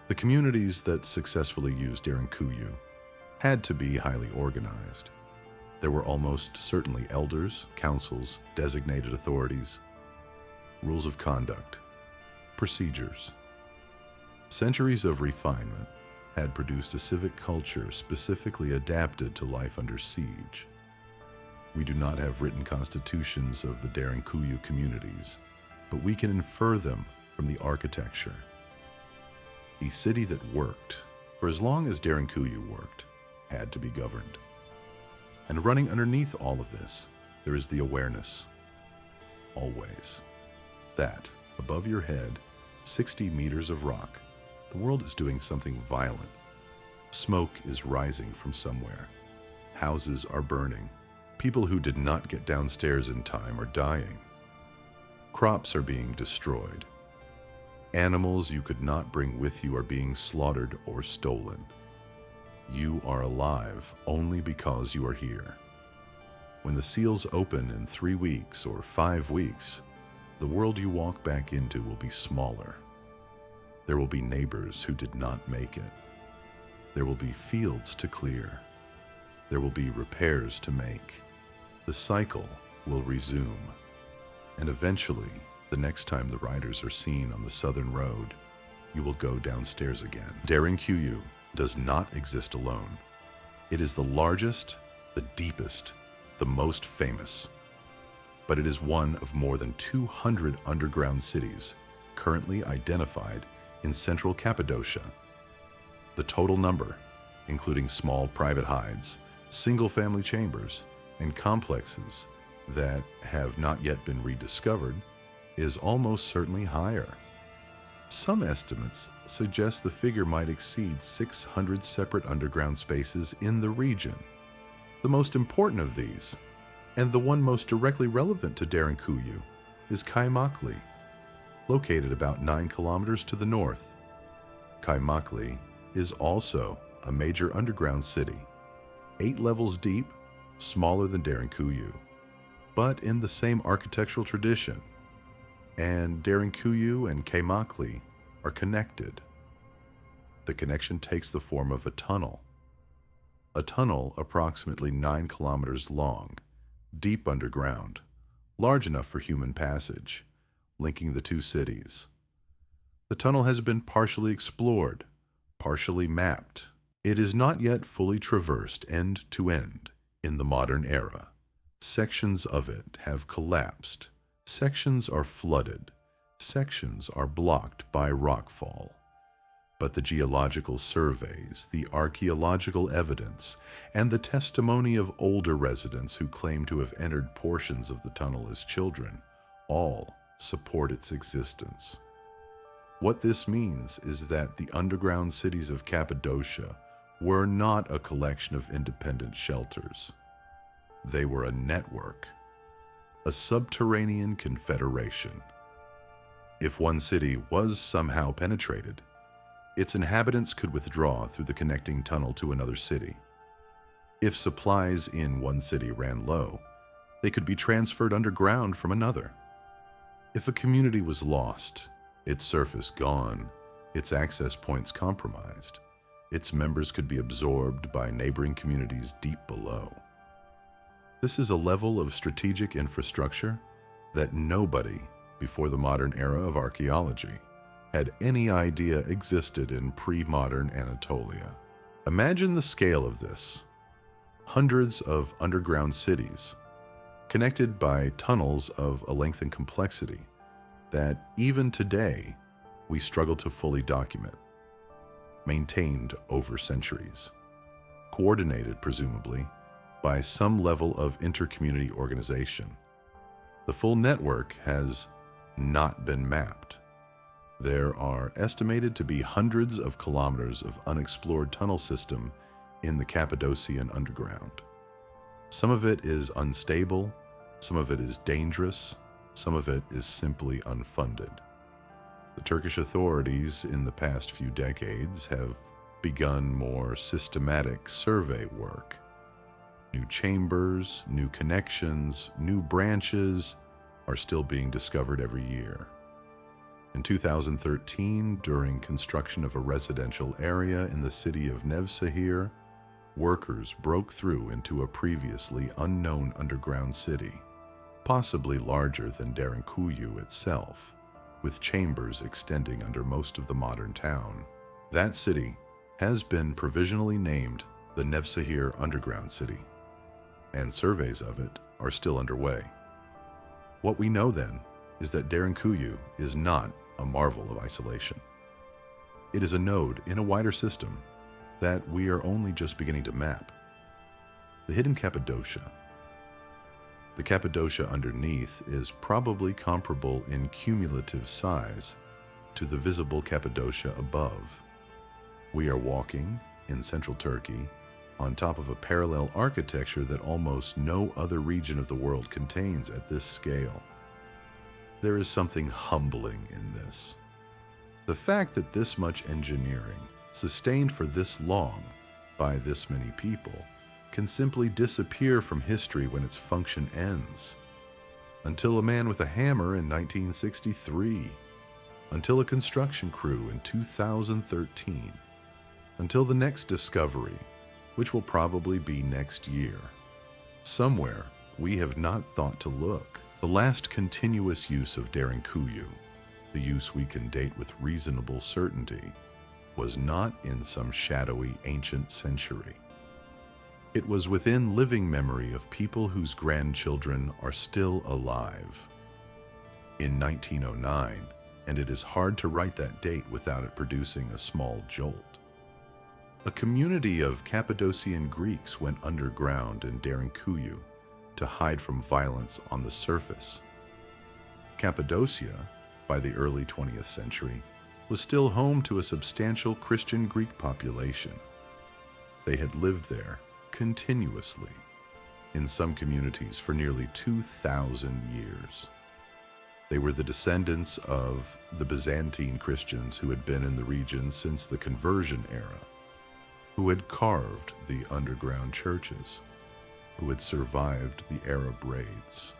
S1: The communities that successfully used Derinkuyu had to be highly organized. There were almost certainly elders, councils, designated authorities, rules of conduct, procedures. Centuries of refinement had produced a civic culture specifically adapted to life under siege. We do not have written constitutions of the Derinkuyu communities, but we can infer them from the architecture. A city that worked, for as long as Derinkuyu worked, had to be governed. And running underneath all of this, there is the awareness, always, that above your head, 60 meters of rock, the world is doing something violent. Smoke is rising from somewhere. Houses are burning. People who did not get downstairs in time are dying. Crops are being destroyed. Animals you could not bring with you are being slaughtered or stolen. You are alive only because you are here. When the seals open in 3 weeks or 5 weeks, the world you walk back into will be smaller. There will be neighbors who did not make it. There will be fields to clear. There will be repairs to make. The cycle will resume. And eventually, the next time the riders are seen on the southern road, you will go downstairs again. Derinkuyu does not exist alone. It is the largest, the deepest, the most famous. But it is one of more than 200 underground cities currently identified in central Cappadocia. The total number, including small private hides, single-family chambers, and complexes that have not yet been rediscovered, is almost certainly higher. Some estimates suggest the figure might exceed 600 separate underground spaces in the region. The most important of these, and the one most directly relevant to Derinkuyu, is Kaymaklı, located about 9 kilometers to the north. Kaymaklı is also a major underground city, 8 levels deep, smaller than Derinkuyu, but in the same architectural tradition. And Derinkuyu and Kaymaklı are connected. The connection takes the form of a tunnel. A tunnel approximately 9 kilometers long, deep underground, large enough for human passage, linking the two cities. The tunnel has been partially explored, partially mapped. It is not yet fully traversed end to end in the modern era. Sections of it have collapsed. Sections are flooded. Sections are blocked by rockfall. But the geological surveys, the archaeological evidence, and the testimony of older residents who claim to have entered portions of the tunnel as children all support its existence. What this means is that the underground cities of Cappadocia were not a collection of independent shelters. They were a network, a subterranean confederation. If one city was somehow penetrated, its inhabitants could withdraw through the connecting tunnel to another city. If supplies in one city ran low, they could be transferred underground from another. If a community was lost, its surface gone, its access points compromised, its members could be absorbed by neighboring communities deep below. This is a level of strategic infrastructure that nobody before the modern era of archaeology had any idea existed in pre-modern Anatolia. Imagine the scale of this. Hundreds of underground cities, connected by tunnels of a length and complexity that even today we struggle to fully document, maintained over centuries, coordinated presumably by some level of inter-community organization. The full network has not been mapped. There are estimated to be hundreds of kilometers of unexplored tunnel system in the Cappadocian underground. Some of it is unstable, some of it is dangerous, some of it is simply unfunded. The Turkish authorities in the past few decades have begun more systematic survey work. New chambers, new connections, new branches are still being discovered every year. In 2013, during construction of a residential area in the city of Nevşehir, workers broke through into a previously unknown underground city, possibly larger than Derinkuyu itself, with chambers extending under most of the modern town. That city has been provisionally named the Nevşehir Underground City, and surveys of it are still underway. What we know then is that Derinkuyu is not a marvel of isolation. It is a node in a wider system that we are only just beginning to map. The hidden Cappadocia. The Cappadocia underneath is probably comparable in cumulative size to the visible Cappadocia above. We are walking, in central Turkey, on top of a parallel architecture that almost no other region of the world contains at this scale. There is something humbling in this. The fact that this much engineering, sustained for this long by this many people, can simply disappear from history when its function ends. Until a man with a hammer in 1963. Until a construction crew in 2013. Until the next discovery, which will probably be next year. Somewhere we have not thought to look. The last continuous use of Derinkuyu, the use we can date with reasonable certainty, was not in some shadowy ancient century. It was within living memory of people whose grandchildren are still alive. In 1909, and it is hard to write that date without it producing a small jolt. A community of Cappadocian Greeks went underground in Derinkuyu to hide from violence on the surface. Cappadocia, by the early 20th century, was still home to a substantial Christian Greek population. They had lived there continuously, in some communities for nearly 2,000 years. They were the descendants of the Byzantine Christians who had been in the region since the conversion era, who had carved the underground churches, who had survived the Arab raids,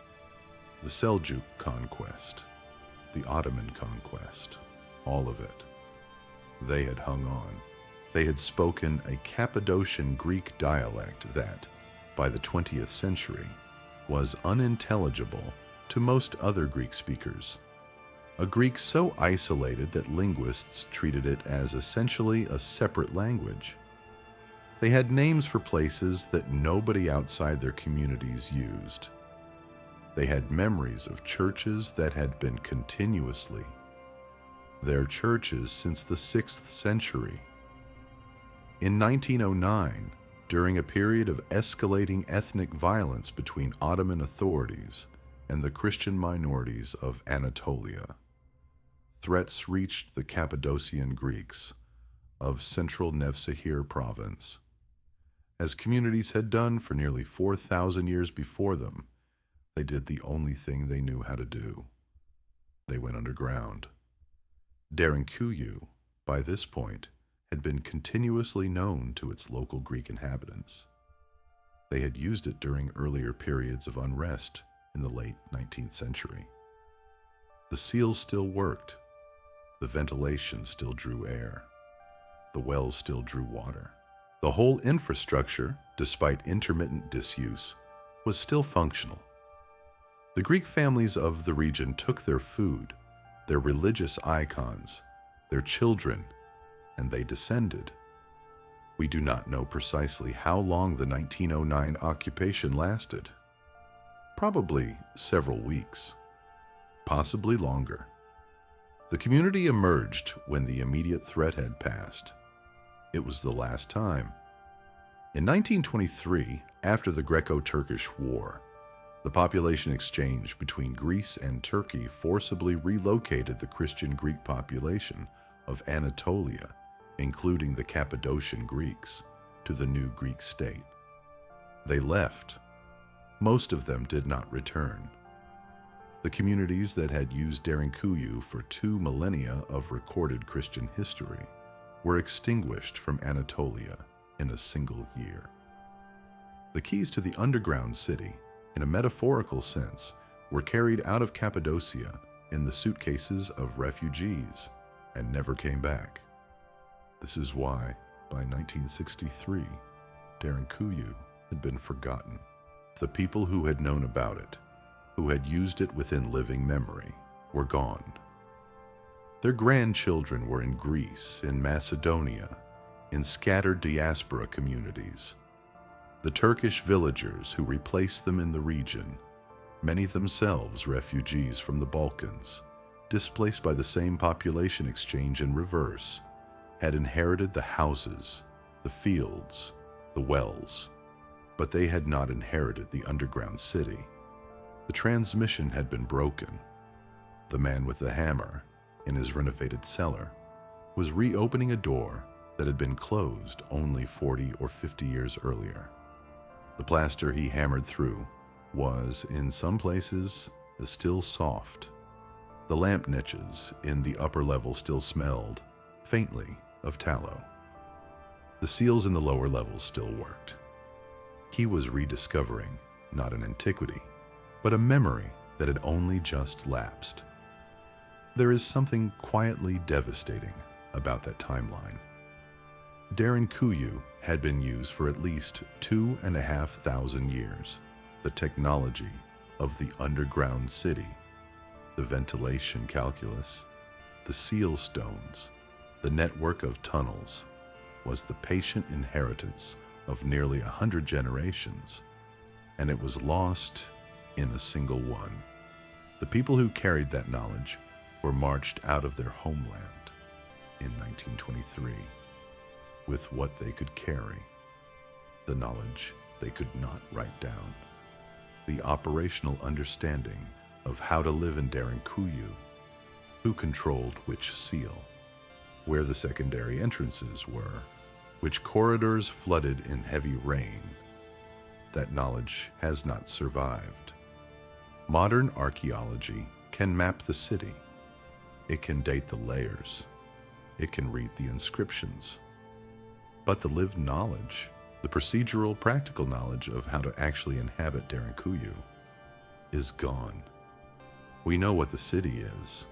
S1: the Seljuk conquest, the Ottoman conquest, all of it. They had hung on. They had spoken a Cappadocian Greek dialect that, by the 20th century, was unintelligible to most other Greek speakers, a Greek so isolated that linguists treated it as essentially a separate language. They had names for places that nobody outside their communities used. They had memories of churches that had been continuously their churches since the 6th century. In 1909, during a period of escalating ethnic violence between Ottoman authorities and the Christian minorities of Anatolia, threats reached the Cappadocian Greeks of central Nevşehir province. As communities had done for nearly 4,000 years before them, they did the only thing they knew how to do. They went underground. Derinkuyu, by this point, had been continuously known to its local Greek inhabitants. They had used it during earlier periods of unrest in the late 19th century. The seals still worked. The ventilation still drew air. The wells still drew water. The whole infrastructure, despite intermittent disuse, was still functional. The Greek families of the region took their food, their religious icons, their children, and they descended. We do not know precisely how long the 1909 occupation lasted. Probably several weeks, possibly longer. The community emerged when the immediate threat had passed. It was the last time. In 1923, after the Greco-Turkish War, the population exchange between Greece and Turkey forcibly relocated the Christian Greek population of Anatolia, including the Cappadocian Greeks, to the new Greek state. They left. Most of them did not return. The communities that had used Derinkuyu for 2 millennia of recorded Christian history were extinguished from Anatolia in a single year. The keys to the underground city, in a metaphorical sense, were carried out of Cappadocia in the suitcases of refugees and never came back. This is why, by 1963, Derinkuyu had been forgotten. The people who had known about it, who had used it within living memory, were gone. Their grandchildren were in Greece, in Macedonia, in scattered diaspora communities. The Turkish villagers who replaced them in the region, many themselves refugees from the Balkans, displaced by the same population exchange in reverse, had inherited the houses, the fields, the wells, but they had not inherited the underground city. The transmission had been broken. The man with the hammer, in his renovated cellar, was reopening a door that had been closed only 40 or 50 years earlier. The plaster he hammered through was, in some places, still soft. The lamp niches in the upper level still smelled, faintly, of tallow. The seals in the lower levels still worked. He was rediscovering not an antiquity, but a memory that had only just lapsed. There is something quietly devastating about that timeline. Derinkuyu had been used for at least 2,500 years. The technology of the underground city, the ventilation calculus, the seal stones, the network of tunnels, was the patient inheritance of nearly 100 generations, and it was lost in a single one. The people who carried that knowledge were marched out of their homeland in 1923. With what they could carry, the knowledge they could not write down, the operational understanding of how to live in Derinkuyu, who controlled which seal, where the secondary entrances were, which corridors flooded in heavy rain. That knowledge has not survived. Modern archaeology can map the city. It can date the layers. It can read the inscriptions. But the lived knowledge, the procedural, practical knowledge of how to actually inhabit Derinkuyu, is gone. We know what the city is.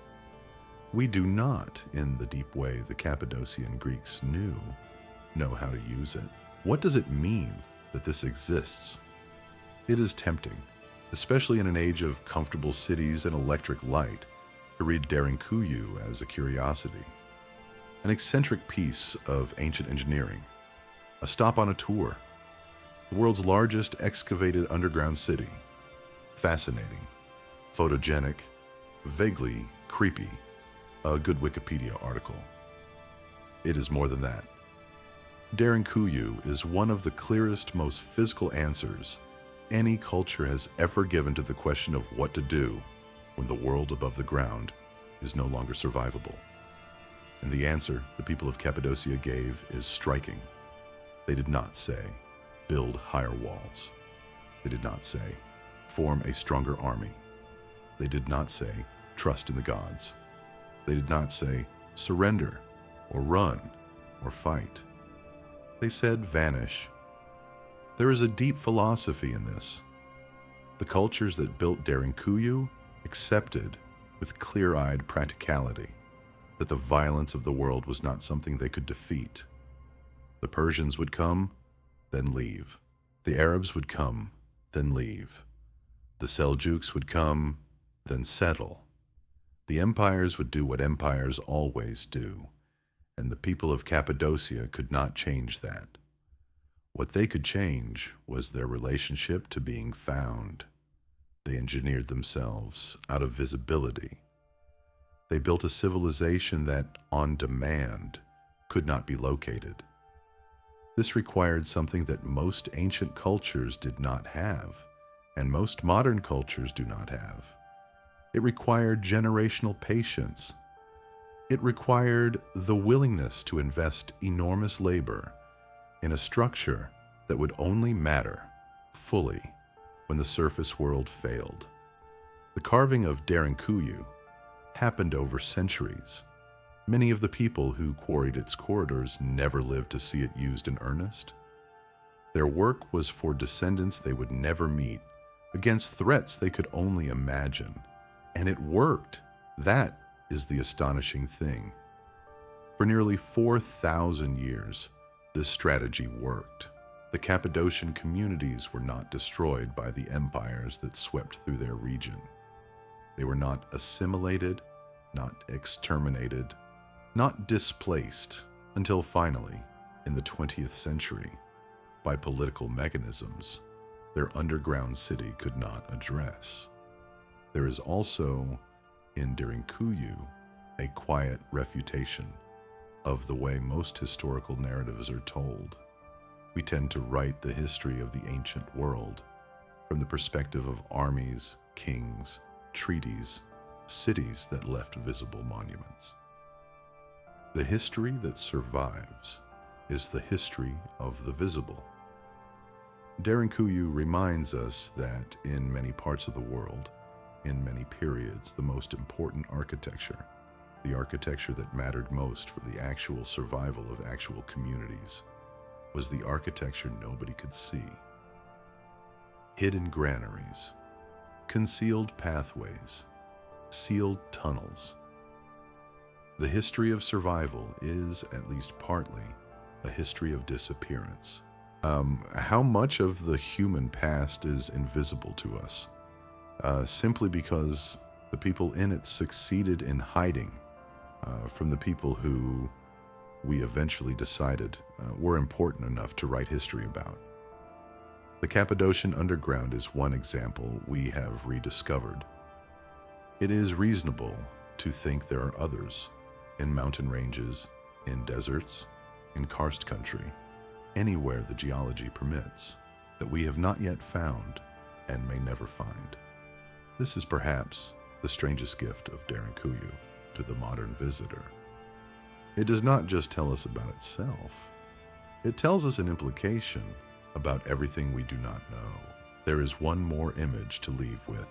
S1: We do not, in the deep way the Cappadocian Greeks know how to use it. What does it mean that this exists? It is tempting, especially in an age of comfortable cities and electric light, to read Derinkuyu as a curiosity, an eccentric piece of ancient engineering, a stop on a tour, the world's largest excavated underground city, fascinating, photogenic, vaguely creepy, a good Wikipedia article. It is more than that. Derinkuyu is one of the clearest, most physical answers any culture has ever given to the question of what to do when the world above the ground is no longer survivable. And the answer the people of Cappadocia gave is striking. They did not say, build higher walls. They did not say, form a stronger army. They did not say, trust in the gods. They did not say, surrender, or run, or fight. They said, vanish. There is a deep philosophy in this. The cultures that built Derinkuyu accepted with clear-eyed practicality that the violence of the world was not something they could defeat. The Persians would come, then leave. The Arabs would come, then leave. The Seljuks would come, then settle. The empires would do what empires always do, and the people of Cappadocia could not change that. What they could change was their relationship to being found. They engineered themselves out of visibility. They built a civilization that, on demand, could not be located. This required something that most ancient cultures did not have, and most modern cultures do not have. It required generational patience. It required the willingness to invest enormous labor in a structure that would only matter fully when the surface world failed. The carving of Derinkuyu happened over centuries. Many of the people who quarried its corridors never lived to see it used in earnest. Their work was for descendants they would never meet, against threats they could only imagine. And it worked. That is the astonishing thing. For nearly 4,000 years, this strategy worked. The Cappadocian communities were not destroyed by the empires that swept through their region. They were not assimilated, not exterminated, not displaced, until finally, in the 20th century, by political mechanisms their underground city could not address. There is also, in Derinkuyu, a quiet refutation of the way most historical narratives are told. We tend to write the history of the ancient world from the perspective of armies, kings, treaties, cities that left visible monuments. The history that survives is the history of the visible. Derinkuyu reminds us that in many parts of the world, in many periods, the most important architecture, the architecture that mattered most for the actual survival of actual communities, was the architecture nobody could see. Hidden granaries, concealed pathways, sealed tunnels. The history of survival is, at least partly, a history of disappearance. How much of the human past is invisible to us? Simply because the people in it succeeded in hiding from the people who we eventually decided were important enough to write history about. The Cappadocian underground is one example we have rediscovered. It is reasonable to think there are others in mountain ranges, in deserts, in karst country, anywhere the geology permits, that we have not yet found and may never find. This is perhaps the strangest gift of Derinkuyu to the modern visitor. It does not just tell us about itself. It tells us an implication about everything we do not know. There is one more image to leave with.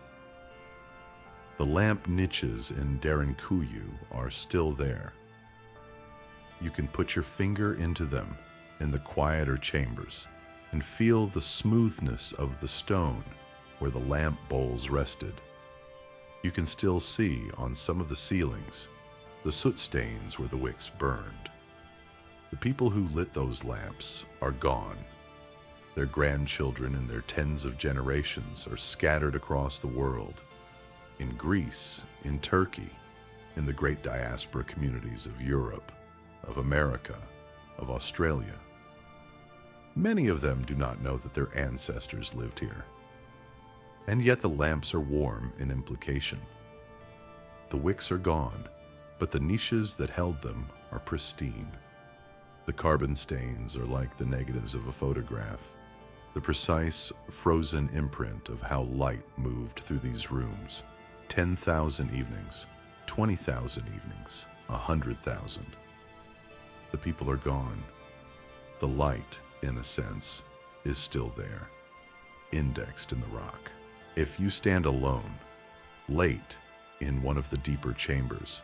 S1: The lamp niches in Derinkuyu are still there. You can put your finger into them in the quieter chambers and feel the smoothness of the stone where the lamp bowls rested. You can still see on some of the ceilings the soot stains where the wicks burned. The people who lit those lamps are gone. Their grandchildren and their tens of generations are scattered across the world. In Greece, in Turkey, in the great diaspora communities of Europe, of America, of Australia. Many of them do not know that their ancestors lived here. And yet the lamps are warm in implication. The wicks are gone, but the niches that held them are pristine. The carbon stains are like the negatives of a photograph, the precise, frozen imprint of how light moved through these rooms. 10,000 evenings, 20,000 evenings, 100,000. The people are gone. The light, in a sense, is still there, indexed in the rock. If you stand alone, late in one of the deeper chambers,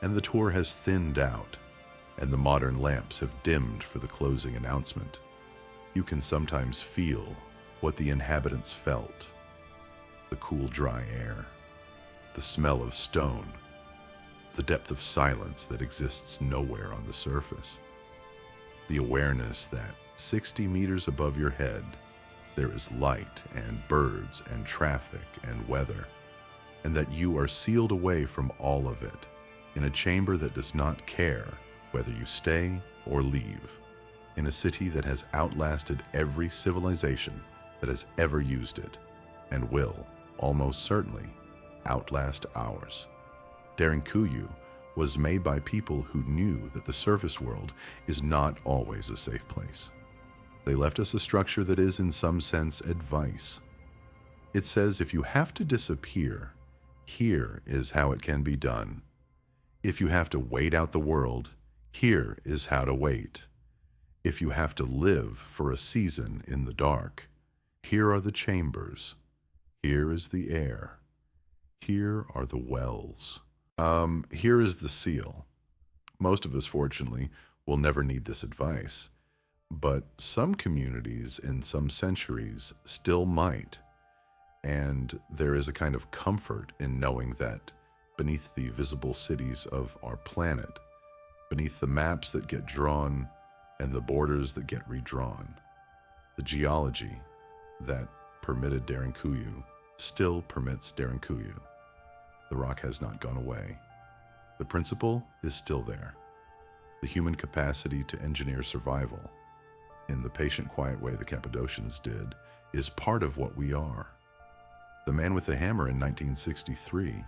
S1: and the tour has thinned out, and the modern lamps have dimmed for the closing announcement, you can sometimes feel what the inhabitants felt: the cool, dry air, the smell of stone, the depth of silence that exists nowhere on the surface, the awareness that 60 meters above your head there is light and birds and traffic and weather, and that you are sealed away from all of it in a chamber that does not care whether you stay or leave, in a city that has outlasted every civilization that has ever used it, and will, almost certainly, outlast ours. Derinkuyu was made by people who knew that the surface world is not always a safe place. They left us a structure that is, in some sense, advice. It says, if you have to disappear, here is how it can be done. If you have to wait out the world, here is how to wait. If you have to live for a season in the dark, here are the chambers. Here is the air. Here are the wells. Here is the seal. Most of us, fortunately, will never need this advice, but some communities in some centuries still might, and there is a kind of comfort in knowing that beneath the visible cities of our planet, beneath the maps that get drawn and the borders that get redrawn, the geology that permitted Derinkuyu still permits Derinkuyu. The rock has not gone away. The principle is still there. The human capacity to engineer survival, in the patient, quiet way the Cappadocians did, is part of what we are. The man with the hammer in 1963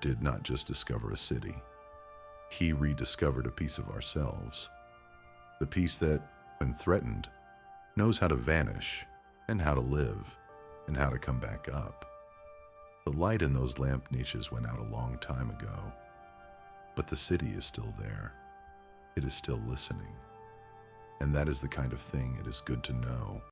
S1: did not just discover a city. He rediscovered a piece of ourselves. The piece that, when threatened, knows how to vanish and how to live and how to come back up. The light in those lamp niches went out a long time ago, but the city is still there. It is still listening. And that is the kind of thing it is good to know.